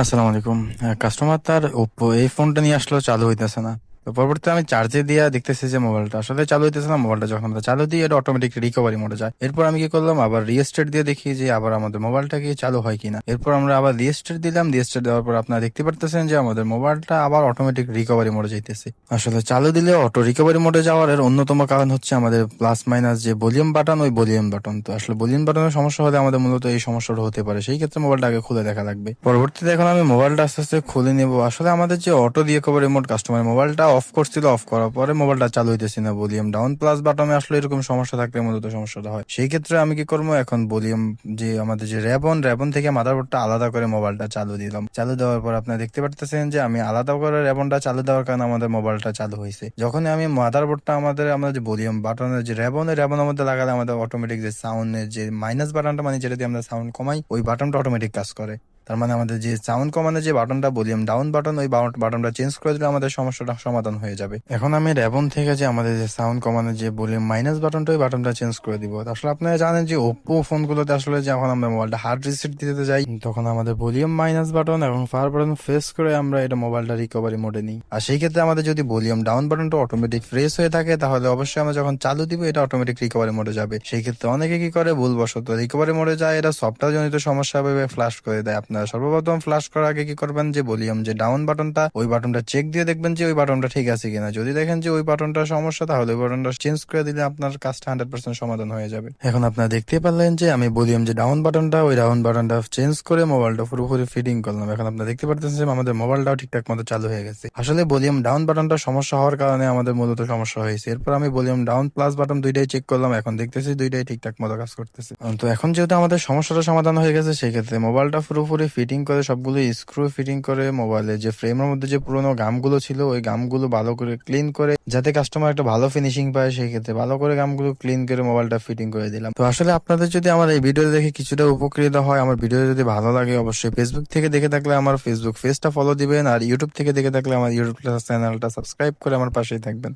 আসসালামু আলাইকুম। কাস্টমার তার ওপ্পো এই ফোনটা নিয়ে আসলেও চালু হইতেছে না। তো পরবর্তীতে আমি চার্জে দিয়া দেখতেছি যে মোবাইলটা আসলে চালু হইতেছে না। মোবাইলটা যখন আমরা চালু দিই এটা অটোমেটিক রিকভারি মোডে যায়। এরপর আমি কি করলাম, আবার রিস্টার্ট দিয়ে দেখি যে আবার আমাদের মোবাইলটা কি চালু হয় কিনা। এরপর আমরা আবার রিস্টার্ট দিলাম। রিস্টার্ট দেওয়ার পর আপনারা দেখতে পারতেছেন যে আমাদের মোবাইলটা আবার অটোমেটিক রিকভারি মোডে যাইতেছে। আসলে চালু দিলে অটো রিকভারি মোডে যাওয়ার এর অন্যতম কারণ হচ্ছে আমাদের প্লাস মাইনাস যে ভলিউম বাটন, ওই ভলিউম বাটন। তো আসলে ভলিউম বাটনের সমস্যা হলে আমাদের মূলত এই সমস্যাটা হতে পারে। সেই ক্ষেত্রে মোবাইলটা আগে খুলে দেখা লাগবে। পরবর্তীতে এখন আমি মোবাইলটা আস্তে আস্তে খুলে নিব। আসলে আমাদের যে অটো রিকভারি মোড, কাস্টমার মোবাইলটা অফ করছিল, অফ করার পরে মোবাইলটা চালু হইতেছে না। ভলিউম ডাউন প্লাস বাটনে আসলে এরকম সমস্যা থাকলে মূলত সমস্যাটা হয়। সেই ক্ষেত্রে আমি কি করবো, এখন ভলিউম যে আমাদের যে র্যাবন থেকে মাদারবোর্ডটা আলাদা করে মোবাইলটা চালু দিলাম। চালু দেওয়ার পর আপনারা দেখতে পারতেছেন যে আমি আলাদা করে র্যাবনটা চালু দেওয়ার কারণে আমাদের মোবাইলটা চালু হয়েছে। যখন আমি মাদারবোর্ডটা আমাদের যে ভলিউম বাটনের যে র্যাবনের মধ্যে লাগালে আমাদের অটোমেটিক যে সাউন্ডের যে মাইনাস বাটনটা, মানে যেটা দিয়ে আমরা সাউন্ড কমাই, ওই বাটনটা অটোমেটিক কাজ করে। তার মানে আমাদের যে সাউন্ড কমানোর যে বাটনটা, ভলিউম ডাউন বাটন, ওই বাটনটা চেঞ্জ করে দিলে আমাদের সমস্যাটা সমাধান হয়ে যাবে। এখন আমি র্যাবন থেকে যে আমাদের যে সাউন্ড কমানোর যে ভলিউম মাইনাস বাটনটা, ওই বাটনটা চেঞ্জ করে দিব। আসলে আপনারা জানেন যে ওপ্পো ফোনগুলোতে আসলে যখন আমরা মোবাইলটা হার্ড রিসেট দিতে যাই, তখন আমাদের ভলিউম মাইনাস বাটন এবং পাওয়ার বাটন প্রেস করে আমরা এটা মোবাইলটা রিকভারি মোডে নিই। আর সেই ক্ষেত্রে আমাদের যদি ভলিউম ডাউন বাটনটা অটোমেটিক প্রেস হয়ে থাকে, তাহলে অবশ্যই আমরা যখন চালু দিব এটা অটোমেটিক রিকভারি মোডে যাবে। সেই ক্ষেত্রে অনেকে কি করে, ভুলবশত রিকভারি মোডে যায়, এটা সফটওয়্যার জনিত সমস্যা ভেবে ফ্ল্যাশ করে দেয়। আপনারা সর্বপ্রথম ফ্ল্যাশ করার আগে কি করবেন, যে ভলিউম যে ডাউন বাটনটা, ওই বাটনটা চেক দিয়ে দেখবেন যে ওই বাটনটা ঠিক আছে কিনা। যদি দেখেন যে ওই বাটনটা সমস্যা, তাহলে ওই বাটনটা চেঞ্জ করে দিলে আপনার কাজটা 100% সমাধান হয়ে যাবে। এখন আপনারা দেখতে পারলেন যে আমি ভলিউম যে ডাউন বাটনটা, ওই ডাউন বাটনটা চেঞ্জ করে মোবাইলটা পুরোপুরি ফিটিং করলাম। এখন আপনারা দেখতে পারতেছেন যে আমাদের মোবাইলটাও ঠিকঠাক মতো চালু হয়ে গেছে। আসলে ভলিউম ডাউন বাটনটা সমস্যা হওয়ার কারণে আমাদের মূলত সমস্যা হয়েছে। এরপর আমি ভলিউম ডাউন প্লাস বাটন দুইটাই চেক করলাম। এখন দেখতেছি দুইটাই ঠিকঠাক মতো কাজ করতেছে। তো এখন যেহেতু আমাদের সমস্যাটা সমাধান হয়ে গেছে, সেই ক্ষেত্রে মোবাইলটা পুরোপুরি ফিটিং করে, সবগুলো স্ক্রু ফিটিং করে, মোবাইলের যে ফ্রেমের মধ্যে যে পুরোনো গামগুলো ছিল, ওই গামগুলো ভালো করে ক্লিন করে, যাতে কাস্টমার একটা ভালো ফিনিশিং পায়, সেই ক্ষেত্রে ভালো করে গামগুলো ক্লিন করে মোবাইলটা ফিটিং করে দিলাম। তো আসলে আপনাদের যদি আমার এই ভিডিও দেখে কিছুটা উপকৃত হয়, আমার ভিডিও যদি ভালো লাগে, অবশ্যই ফেসবুক থেকে দেখে থাকলে আমার ফেসবুক পেজটা ফলো দিবেন, আর ইউটিউব থেকে দেখে থাকলে আমার ইউটিউব চ্যানেলটা সাবস্ক্রাইব করে আমার পাশেই থাকবেন।